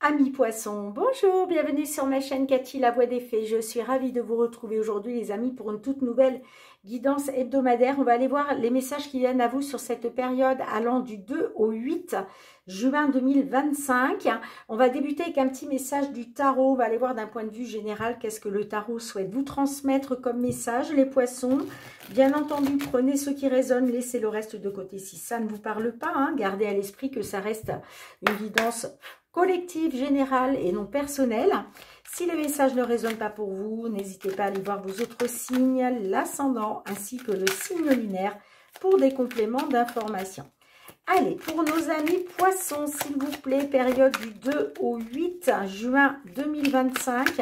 Amis poissons, bonjour, bienvenue sur ma chaîne Cathy la voix des fées. Je suis ravie de vous retrouver aujourd'hui les amis pour une toute nouvelle guidance hebdomadaire. On va aller voir les messages qui viennent à vous sur cette période allant du 2 au 8 juin 2025. On va débuter avec un petit message du tarot. On va aller voir d'un point de vue général qu'est-ce que le tarot souhaite vous transmettre comme message, les poissons. Bien entendu, prenez ce qui résonne, laissez le reste de côté si ça ne vous parle pas. Gardez à l'esprit que ça reste une guidance collective, générale et non personnelle. Si le message ne résonne pas pour vous, n'hésitez pas à aller voir vos autres signes, l'ascendant ainsi que le signe lunaire pour des compléments d'information. Allez, pour nos amis poissons, s'il vous plaît, période du 2 au 8 juin 2025.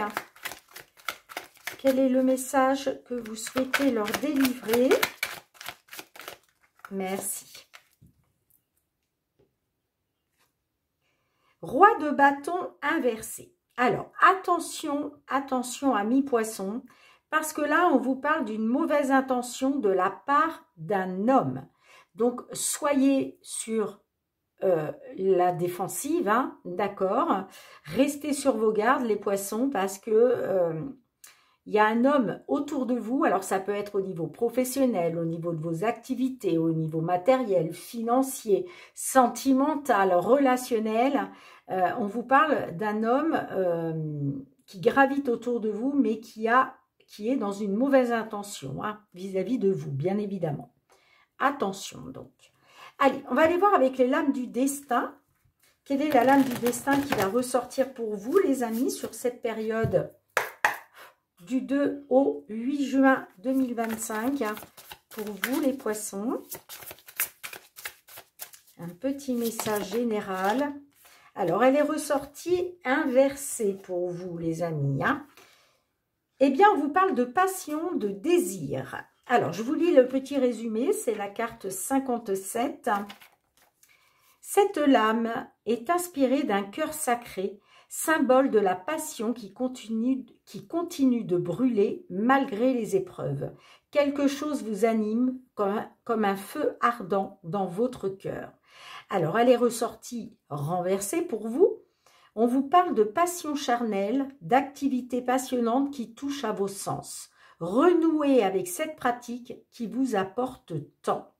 Quel est le message que vous souhaitez leur délivrer? Merci. Roi de bâton inversé. Alors, attention, attention amis poissons, parce que là, on vous parle d'une mauvaise intention de la part d'un homme. Donc, soyez sur la défensive, d'accord? Restez sur vos gardes, les poissons, parce que il y a un homme autour de vous. Alors, ça peut être au niveau professionnel, au niveau de vos activités, au niveau matériel, financier, sentimental, relationnel. On vous parle d'un homme qui gravite autour de vous, mais qui est dans une mauvaise intention vis-à-vis de vous, bien évidemment. Attention, donc. Allez, on va aller voir avec les lames du destin. Quelle est la lame du destin qui va ressortir pour vous, les amis, sur cette période du 2 au 8 juin 2025 pour vous, les poissons? Un petit message général. Alors, elle est ressortie inversée pour vous, les amis. Eh bien, on vous parle de passion, de désir. Alors, je vous lis le petit résumé. C'est la carte 57. Cette lame est inspirée d'un cœur sacré, symbole de la passion qui continue de brûler malgré les épreuves. Quelque chose vous anime comme un feu ardent dans votre cœur. Alors, elle est ressortie renversée pour vous. On vous parle de passion charnelle, d'activité passionnante qui touche à vos sens. Renouez avec cette pratique qui vous apporte tant.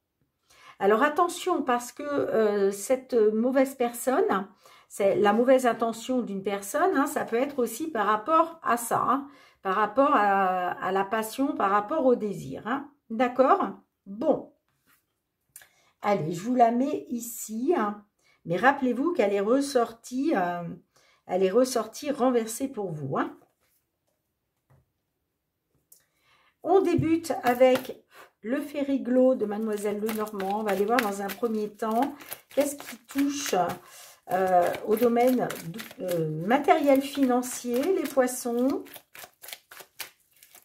Alors, attention, parce que cette mauvaise personne, c'est la mauvaise intention d'une personne, ça peut être aussi par rapport à ça, par rapport à la passion, par rapport au désir. D'accord? Bon. Allez, je vous la mets ici. Mais rappelez-vous qu'elle est ressortie renversée pour vous. On débute avec le Fériglo de Mademoiselle Lenormand. On va aller voir dans un premier temps qu'est-ce qui touche au domaine matériel financier, les poissons.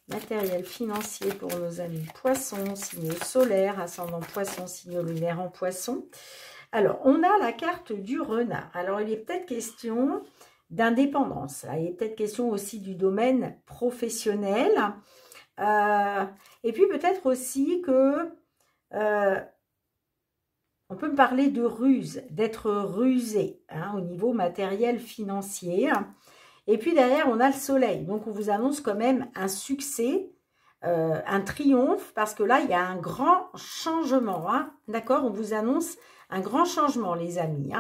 Matériel financier pour nos amis poissons, signe solaire, ascendant poisson, signe lunaire en poisson. Alors, on a la carte du renard. Alors, il est peut-être question d'indépendance. Il est peut-être question aussi du domaine professionnel. Et puis, peut-être aussi que on peut me parler de ruse, d'être rusé au niveau matériel financier. Et puis derrière, on a le soleil. Donc, on vous annonce quand même un succès, un triomphe, parce que là, il y a un grand changement. D'accord? On vous annonce un grand changement, les amis.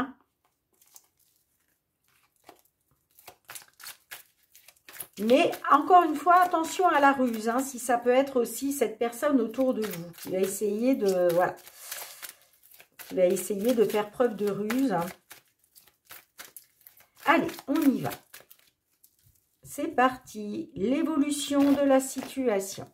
Mais, encore une fois, attention à la ruse. Si ça peut être aussi cette personne autour de vous qui va essayer de... Voilà. Qui va essayer de faire preuve de ruse. Allez, on y va. C'est parti, l'évolution de la situation.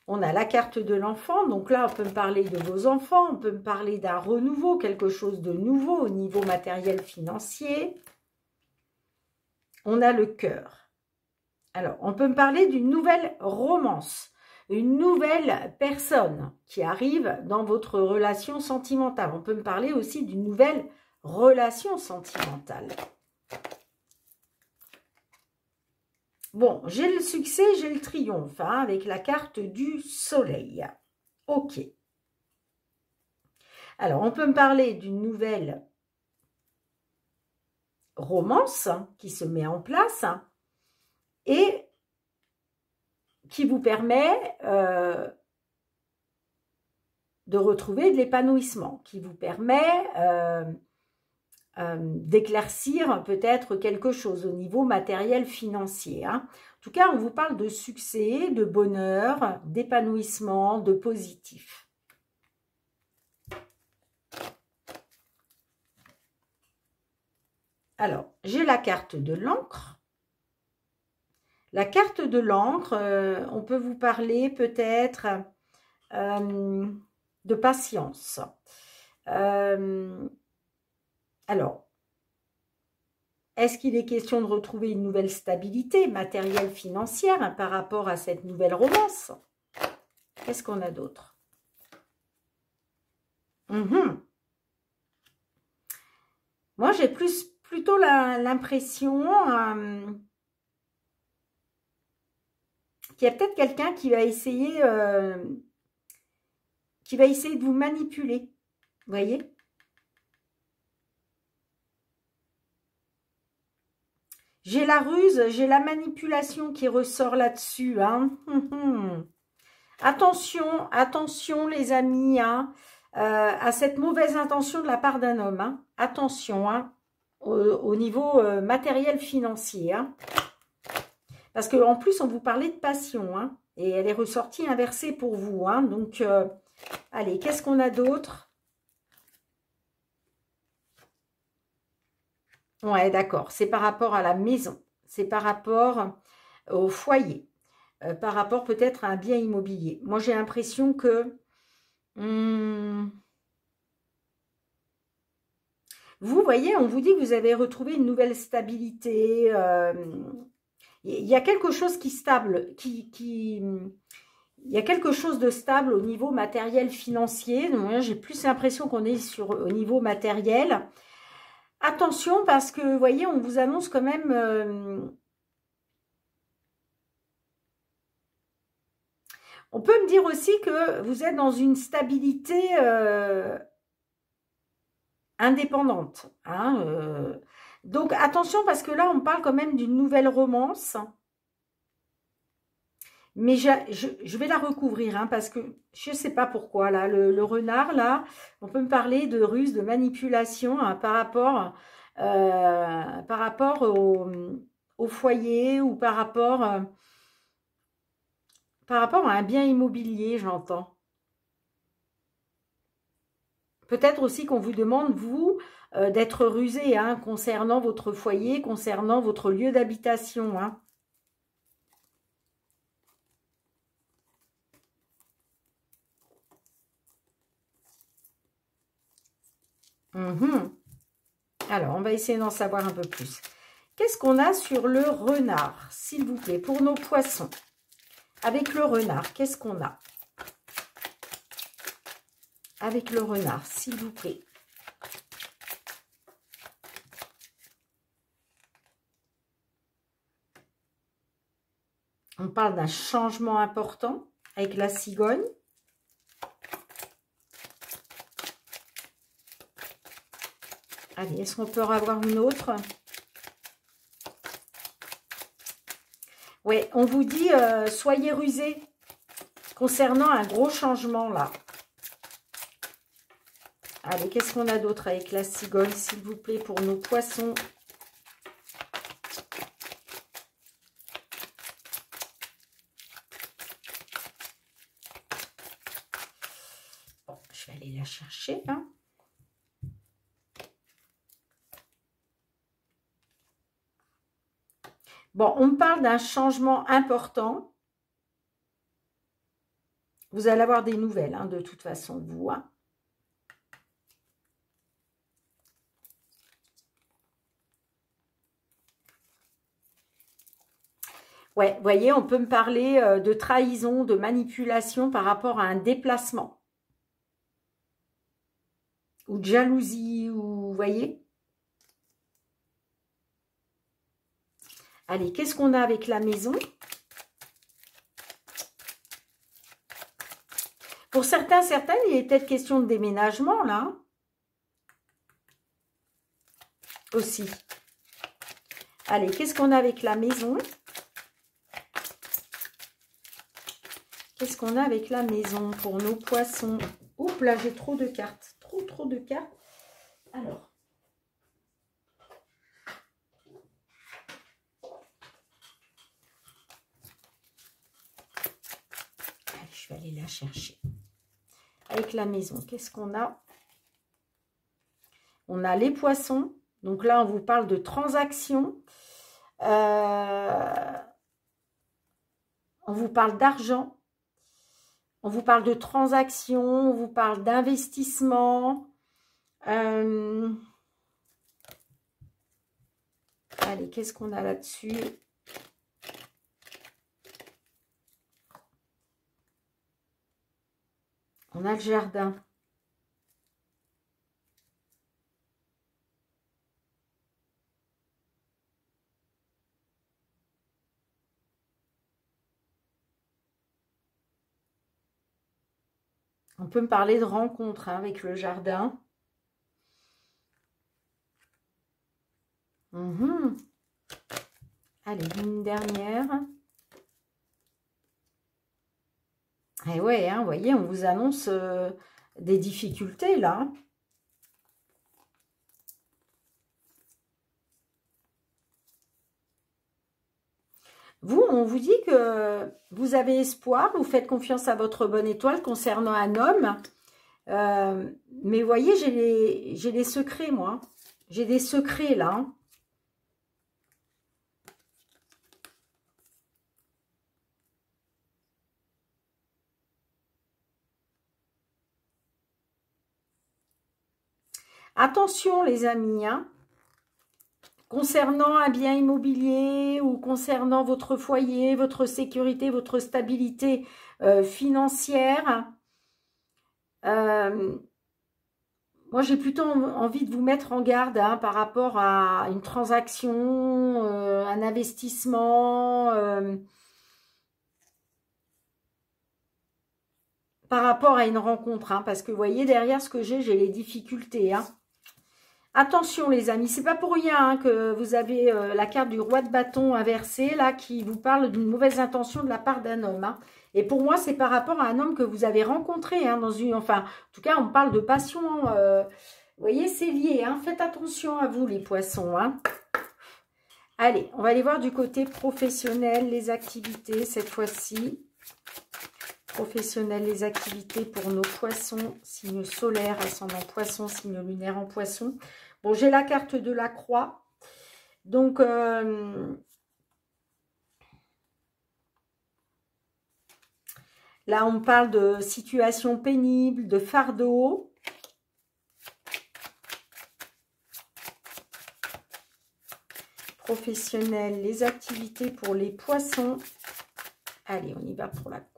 On a la carte de l'enfant, donc là on peut me parler de vos enfants, on peut me parler d'un renouveau, quelque chose de nouveau au niveau matériel financier. On a le cœur. Alors, on peut me parler d'une nouvelle romance, une nouvelle personne qui arrive dans votre relation sentimentale. On peut me parler aussi d'une nouvelle relation sentimentale. Bon, j'ai le succès, j'ai le triomphe, avec la carte du soleil. Ok. Alors, on peut me parler d'une nouvelle romance qui se met en place et qui vous permet de retrouver de l'épanouissement, qui vous permet d'éclaircir peut-être quelque chose au niveau matériel financier. En tout cas, on vous parle de succès, de bonheur, d'épanouissement, de positif. Alors, j'ai la carte de l'encre. La carte de l'encre, on peut vous parler peut-être de patience. Alors, est-ce qu'il est question de retrouver une nouvelle stabilité matérielle, financière par rapport à cette nouvelle romance? Qu'est-ce qu'on a d'autre? Moi, j'ai plutôt l'impression qu'il y a peut-être quelqu'un qui va essayer de vous manipuler. Vous voyez? J'ai la ruse, j'ai la manipulation qui ressort là-dessus. Attention, attention les amis, à cette mauvaise intention de la part d'un homme. Attention, au niveau matériel financier. Parce qu'en plus, on vous parlait de passion. Et elle est ressortie inversée pour vous. Donc, allez, qu'est-ce qu'on a d'autre? Ouais, d'accord. C'est par rapport à la maison. C'est par rapport au foyer. Par rapport peut-être à un bien immobilier. Moi, j'ai l'impression que vous voyez, on vous dit que vous avez retrouvé une nouvelle stabilité. Il y a quelque chose qui est stable, il y a quelque chose de stable au niveau matériel financier. Donc, j'ai plus l'impression qu'on est au niveau matériel. Attention parce que, vous voyez, on vous annonce quand même... on peut me dire aussi que vous êtes dans une stabilité indépendante. Donc, attention parce que là, on parle quand même d'une nouvelle romance. Mais je vais la recouvrir parce que je ne sais pas pourquoi. Là, le renard, là, on peut me parler de ruse, de manipulation par rapport au foyer ou par rapport à un bien immobilier, j'entends. Peut-être aussi qu'on vous demande, vous, d'être rusé concernant votre foyer, concernant votre lieu d'habitation. Alors, on va essayer d'en savoir un peu plus. Qu'est-ce qu'on a sur le renard, s'il vous plaît, pour nos poissons? Avec le renard, qu'est-ce qu'on a? Avec le renard, s'il vous plaît. On parle d'un changement important avec la cigogne. Allez, est-ce qu'on peut en avoir une autre? Oui, on vous dit, soyez rusés concernant un gros changement là. Allez, qu'est-ce qu'on a d'autre avec la cigogne, s'il vous plaît, pour nos poissons? Bon, je vais aller la chercher, Bon, on me parle d'un changement important. Vous allez avoir des nouvelles, de toute façon, vous. Ouais, vous voyez, on peut me parler de trahison, de manipulation par rapport à un déplacement. Ou de jalousie, ou vous voyez. Allez, qu'est-ce qu'on a avec la maison? Pour certains, certaines, il est peut-être question de déménagement, là. Aussi. Allez, qu'est-ce qu'on a avec la maison? Qu'est-ce qu'on a avec la maison pour nos poissons? Oups, là, j'ai trop de cartes. Trop de cartes. Alors. Allez, je vais aller la chercher. Avec la maison, qu'est-ce qu'on a? On a les poissons. Donc là, on vous parle de transactions. On vous parle d'argent. On vous parle de transactions. On vous parle d'investissement. Allez, qu'est-ce qu'on a là-dessus? On a le jardin. On peut me parler de rencontre hein, avec le jardin. Allez, une dernière. Et ouais, hein, vous voyez, on vous annonce des difficultés là. Vous, on vous dit que vous avez espoir, vous faites confiance à votre bonne étoile concernant un homme. Mais vous voyez, j'ai les secrets, moi. J'ai des secrets, là. Hein. Attention, les amis, hein. Concernant un bien immobilier ou concernant votre foyer, votre sécurité, votre stabilité financière, moi, j'ai plutôt envie de vous mettre en garde hein, par rapport à une transaction, un investissement, par rapport à une rencontre. Hein, parce que vous voyez, derrière ce que j'ai les difficultés. Hein. Attention les amis, c'est pas pour rien hein, que vous avez la carte du roi de bâton inversée là qui vous parle d'une mauvaise intention de la part d'un homme. Hein. Et pour moi, c'est par rapport à un homme que vous avez rencontré hein, dans une, enfin, en tout cas, on parle de passion. Vous voyez, c'est lié. Hein. Faites attention à vous les poissons. Hein. Allez, on va aller voir du côté professionnel les activités cette fois-ci. Professionnel, les activités pour nos poissons, signe solaire, ascendant poisson, signe lunaire en poisson. Bon, j'ai la carte de la croix. Donc, là, on parle de situation pénible, de fardeau. Professionnel, les activités pour les poissons. Allez, on y va pour la coupe.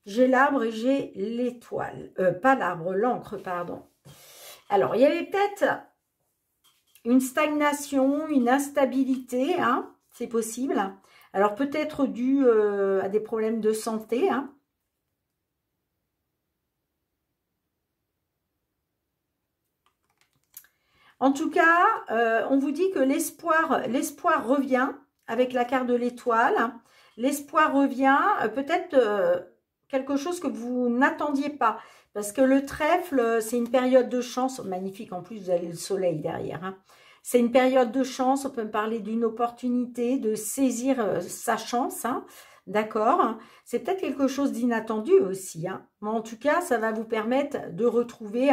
J'ai l'arbre et j'ai l'étoile. Pas l'arbre, l'encre, pardon. Alors, il y avait peut-être une stagnation, une instabilité, hein, c'est possible. Alors, peut-être dû à des problèmes de santé. Hein. En tout cas, on vous dit que l'espoir revient avec la carte de l'étoile. L'espoir revient, peut-être quelque chose que vous n'attendiez pas. Parce que le trèfle, c'est une période de chance. Magnifique, en plus, vous avez le soleil derrière. Hein. C'est une période de chance. On peut me parler d'une opportunité, de saisir sa chance. Hein. D'accord? C'est peut-être quelque chose d'inattendu aussi. Hein. Mais en tout cas, ça va vous permettre de retrouver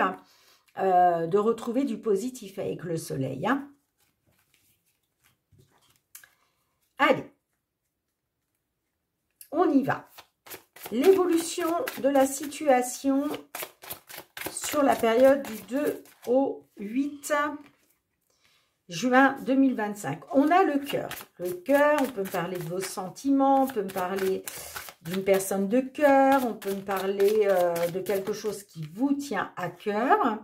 du positif avec le soleil. Hein. Allez, on y va. L'évolution de la situation sur la période du 2 au 8 juin 2025. On a le cœur. Le cœur, on peut me parler de vos sentiments, on peut me parler d'une personne de cœur, on peut me parler de quelque chose qui vous tient à cœur.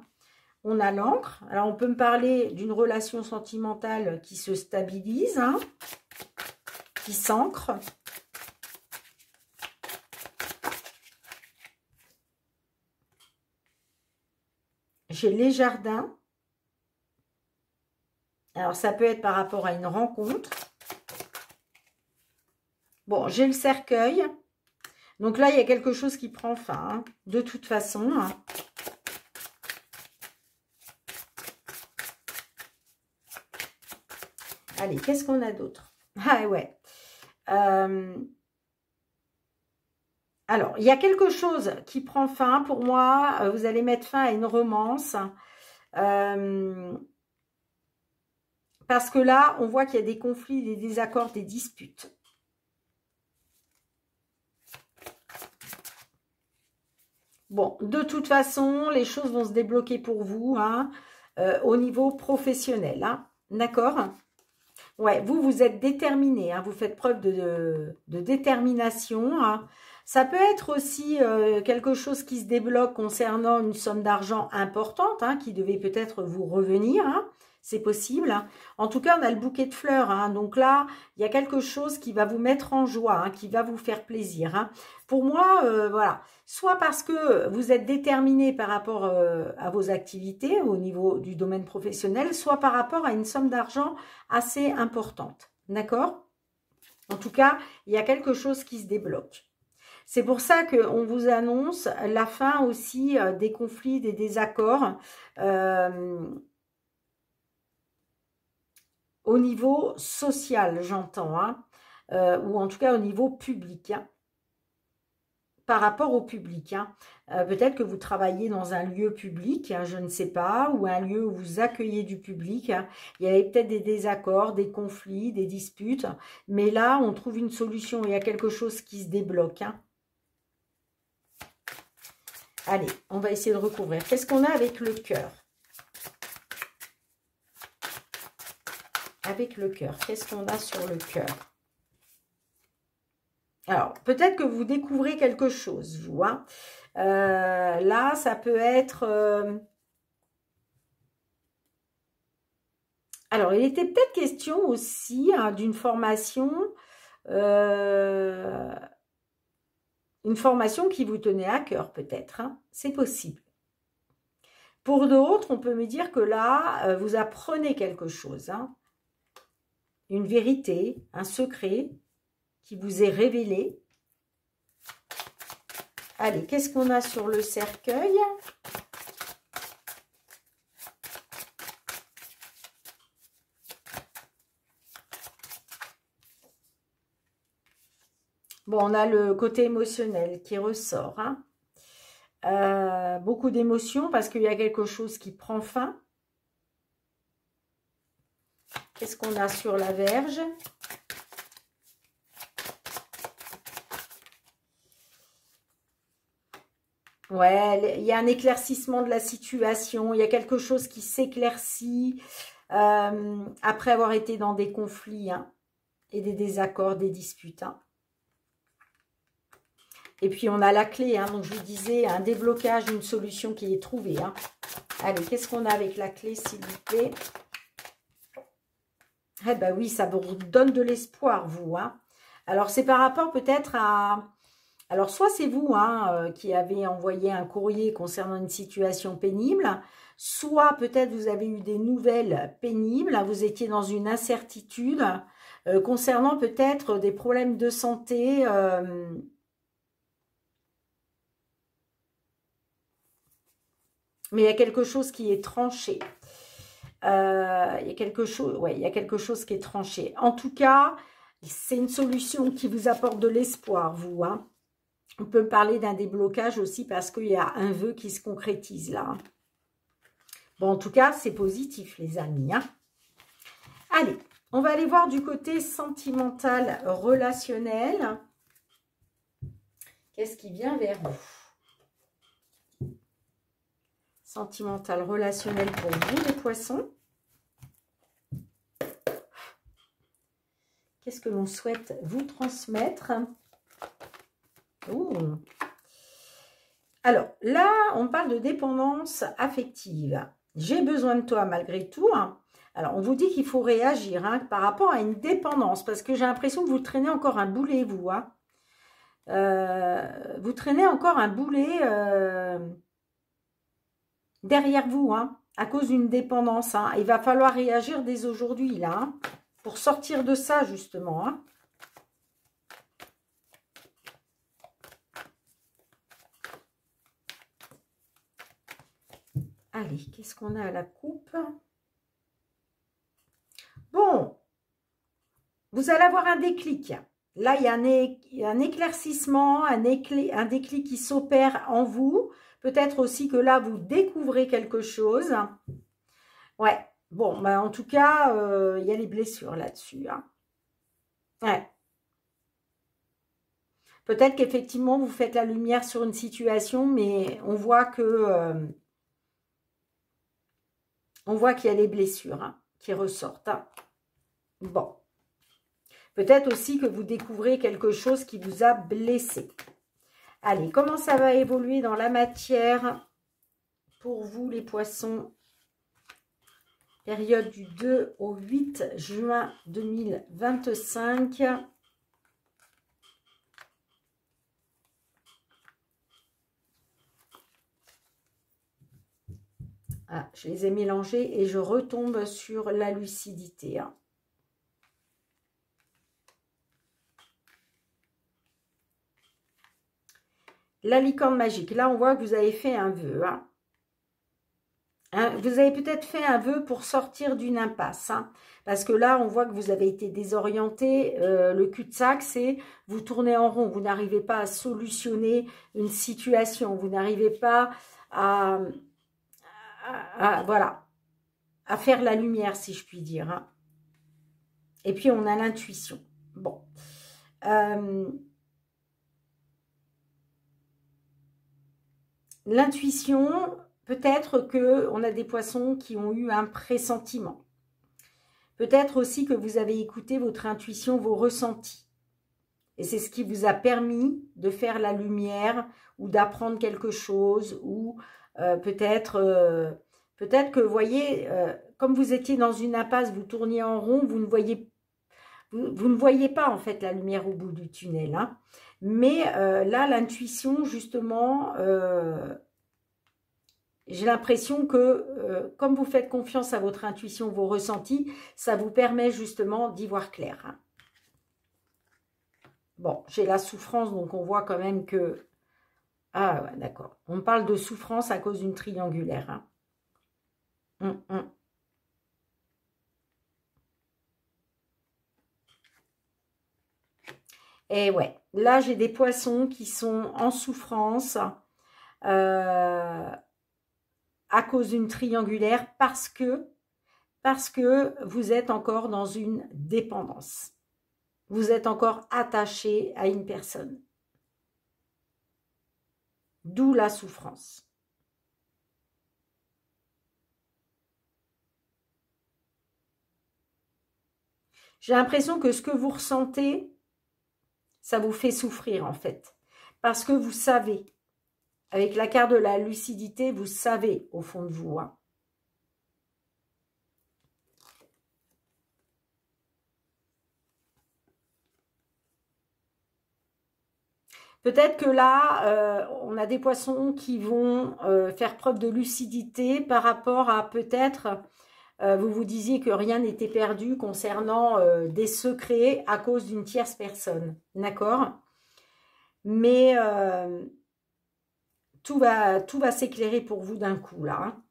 On a l'encre. Alors, on peut me parler d'une relation sentimentale qui se stabilise, hein, qui s'ancre. J'ai les jardins. Alors, ça peut être par rapport à une rencontre. Bon, j'ai le cercueil. Donc là, il y a quelque chose qui prend fin, hein, de toute façon. Hein. Allez, qu'est-ce qu'on a d'autre? Ah ouais. Alors, il y a quelque chose qui prend fin. Pour moi, vous allez mettre fin à une romance. Parce que là, on voit qu'il y a des conflits, des désaccords, des disputes. Bon, de toute façon, les choses vont se débloquer pour vous, hein, au niveau professionnel. Hein, d'accord? Ouais, vous êtes déterminé, hein, vous faites preuve de détermination. Hein. Ça peut être aussi quelque chose qui se débloque concernant une somme d'argent importante, hein, qui devait peut-être vous revenir. Hein. C'est possible. Hein. En tout cas, on a le bouquet de fleurs. Hein. Donc là, il y a quelque chose qui va vous mettre en joie, hein, qui va vous faire plaisir. Hein. Pour moi, voilà. Soit parce que vous êtes déterminé par rapport à vos activités au niveau du domaine professionnel, soit par rapport à une somme d'argent assez importante. D'accord? En tout cas, il y a quelque chose qui se débloque. C'est pour ça qu'on vous annonce la fin aussi des conflits, des désaccords au niveau social, j'entends, hein, ou en tout cas au niveau public, hein, par rapport au public. Hein. Peut-être que vous travaillez dans un lieu public, hein, je ne sais pas, ou un lieu où vous accueillez du public. Hein. Il y avait peut-être des désaccords, des conflits, des disputes, mais là, on trouve une solution, il y a quelque chose qui se débloque. Hein. Allez, on va essayer de recouvrir. Qu'est-ce qu'on a avec le cœur? Avec le cœur, qu'est-ce qu'on a sur le cœur? Alors, peut-être que vous découvrez quelque chose, vous. Hein. Là, ça peut être... Alors, il était peut-être question aussi hein, d'une formation... une formation qui vous tenait à cœur, peut-être. Hein. C'est possible. Pour d'autres, on peut me dire que là, vous apprenez quelque chose. Hein. Une vérité, un secret qui vous est révélé. Allez, qu'est-ce qu'on a sur le cercueil? Bon, on a le côté émotionnel qui ressort. Hein. Beaucoup d'émotions parce qu'il y a quelque chose qui prend fin. Qu'est-ce qu'on a sur la Vierge? Ouais, il y a un éclaircissement de la situation. Il y a quelque chose qui s'éclaircit après avoir été dans des conflits hein, et des désaccords, des disputes. Hein. Et puis, on a la clé. Hein, donc, je vous disais, un déblocage, une solution qui est trouvée. Hein. Allez, qu'est-ce qu'on a avec la clé, s'il vous plaît? Eh ben oui, ça vous donne de l'espoir, vous. Hein. Alors, c'est par rapport peut-être à... Alors, soit c'est vous hein, qui avez envoyé un courrier concernant une situation pénible, soit peut-être vous avez eu des nouvelles pénibles, vous étiez dans une incertitude concernant peut-être des problèmes de santé... mais il y a quelque chose qui est tranché. Il y a quelque chose, ouais, il y a quelque chose qui est tranché. En tout cas, c'est une solution qui vous apporte de l'espoir, vous. Hein. On peut parler d'un déblocage aussi parce qu'il y a un vœu qui se concrétise là. Bon, en tout cas, c'est positif, les amis. Hein. Allez, on va aller voir du côté sentimental, relationnel. Qu'est-ce qui vient vers vous? Sentimental, relationnel pour vous, les poissons. Qu'est-ce que l'on souhaite vous transmettre? Ouh. Alors, là, on parle de dépendance affective. J'ai besoin de toi malgré tout. Hein. Alors, on vous dit qu'il faut réagir hein, par rapport à une dépendance. Parce que j'ai l'impression que vous traînez encore un boulet, vous. Hein. Vous traînez encore un boulet... derrière vous, hein. à cause d'une dépendance. Hein. Il va falloir réagir dès aujourd'hui, là, hein, pour sortir de ça, justement. Hein. Allez, qu'est-ce qu'on a à la coupe? Bon, vous allez avoir un déclic. Là, il y a un éclaircissement, un déclic qui s'opère en vous. Peut-être aussi que là, vous découvrez quelque chose. Ouais, bon, bah, en tout cas, il y a les blessures là-dessus. Hein. Ouais. Peut-être qu'effectivement, vous faites la lumière sur une situation, mais on voit que... on voit qu'il y a les blessures hein, qui ressortent. Hein. Bon. Peut-être aussi que vous découvrez quelque chose qui vous a blessé. Allez, comment ça va évoluer dans la matière pour vous, les poissons? Période du 2 au 8 juin 2025. Ah, je les ai mélangés et je retombe sur la lucidité. Hein. La licorne magique. Là, on voit que vous avez fait un vœu. Hein. Hein, vous avez peut-être fait un vœu pour sortir d'une impasse. Hein, parce que là, on voit que vous avez été désorienté. Le cul-de-sac, c'est vous tournez en rond. Vous n'arrivez pas à solutionner une situation. Vous n'arrivez pas voilà, à faire la lumière, si je puis dire. Hein. Et puis, on a l'intuition. Bon. L'intuition, peut-être qu'on a des poissons qui ont eu un pressentiment. Peut-être aussi que vous avez écouté votre intuition, vos ressentis. Et c'est ce qui vous a permis de faire la lumière ou d'apprendre quelque chose. Ou peut-être que, vous voyez, comme vous étiez dans une impasse, vous tourniez en rond, vous ne voyez pas en fait la lumière au bout du tunnel. Hein. Mais là, l'intuition, justement, j'ai l'impression que comme vous faites confiance à votre intuition, vos ressentis, ça vous permet justement d'y voir clair. Hein. Bon, j'ai la souffrance, donc on voit quand même que... Ah ouais, d'accord. On parle de souffrance à cause d'une triangulaire. Hein. Et ouais, là j'ai des poissons qui sont en souffrance à cause d'une triangulaire parce que vous êtes encore dans une dépendance. Vous êtes encore attaché à une personne. D'où la souffrance. J'ai l'impression que ce que vous ressentez, ça vous fait souffrir en fait. Parce que vous savez, avec la carte de la lucidité, vous savez au fond de vous. Hein. Peut-être que là, on a des poissons qui vont faire preuve de lucidité par rapport à peut-être, vous vous disiez que rien n'était perdu concernant des secrets à cause d'une tierce personne. D'accord? Mais tout va s'éclairer pour vous d'un coup, là. Hein.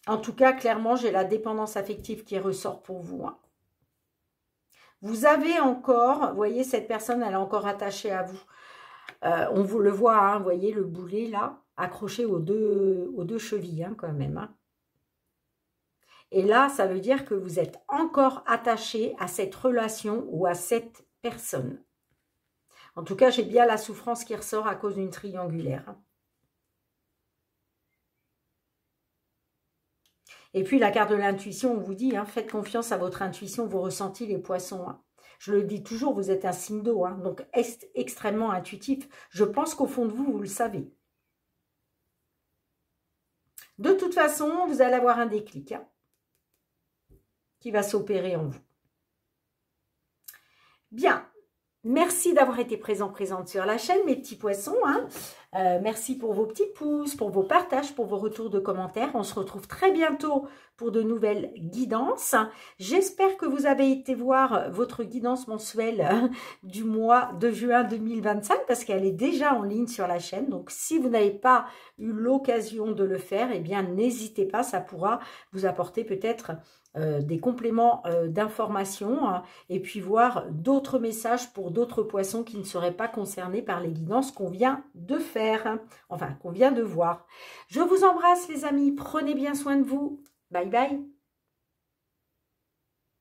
En tout cas, clairement, j'ai la dépendance affective qui ressort pour vous. Hein. Vous avez encore, vous voyez, cette personne, elle est encore attachée à vous. On vous le voit, hein, vous voyez le boulet là, accroché aux deux chevilles hein, quand même. Hein. Et là, ça veut dire que vous êtes encore attaché à cette relation ou à cette personne. En tout cas, j'ai bien la souffrance qui ressort à cause d'une triangulaire. Hein. Et puis, la carte de l'intuition, on vous dit, hein, faites confiance à votre intuition, vos ressentis, les poissons. Hein. Je le dis toujours, vous êtes un signe d'eau, hein, donc extrêmement intuitif. Je pense qu'au fond de vous, vous le savez. De toute façon, vous allez avoir un déclic hein, qui va s'opérer en vous. Bien. Merci d'avoir été présente sur la chaîne, mes petits poissons. Hein. Merci pour vos petits pouces, pour vos partages, pour vos retours de commentaires. On se retrouve très bientôt pour de nouvelles guidances. J'espère que vous avez été voir votre guidance mensuelle du mois de juin 2025 parce qu'elle est déjà en ligne sur la chaîne. Donc, si vous n'avez pas eu l'occasion de le faire, eh bien, n'hésitez pas. Ça pourra vous apporter peut-être des compléments d'informations et puis voir d'autres messages pour d'autres poissons qui ne seraient pas concernés par les guidances qu'on vient de faire, enfin qu'on vient de voir. Je vous embrasse les amis, prenez bien soin de vous, bye bye.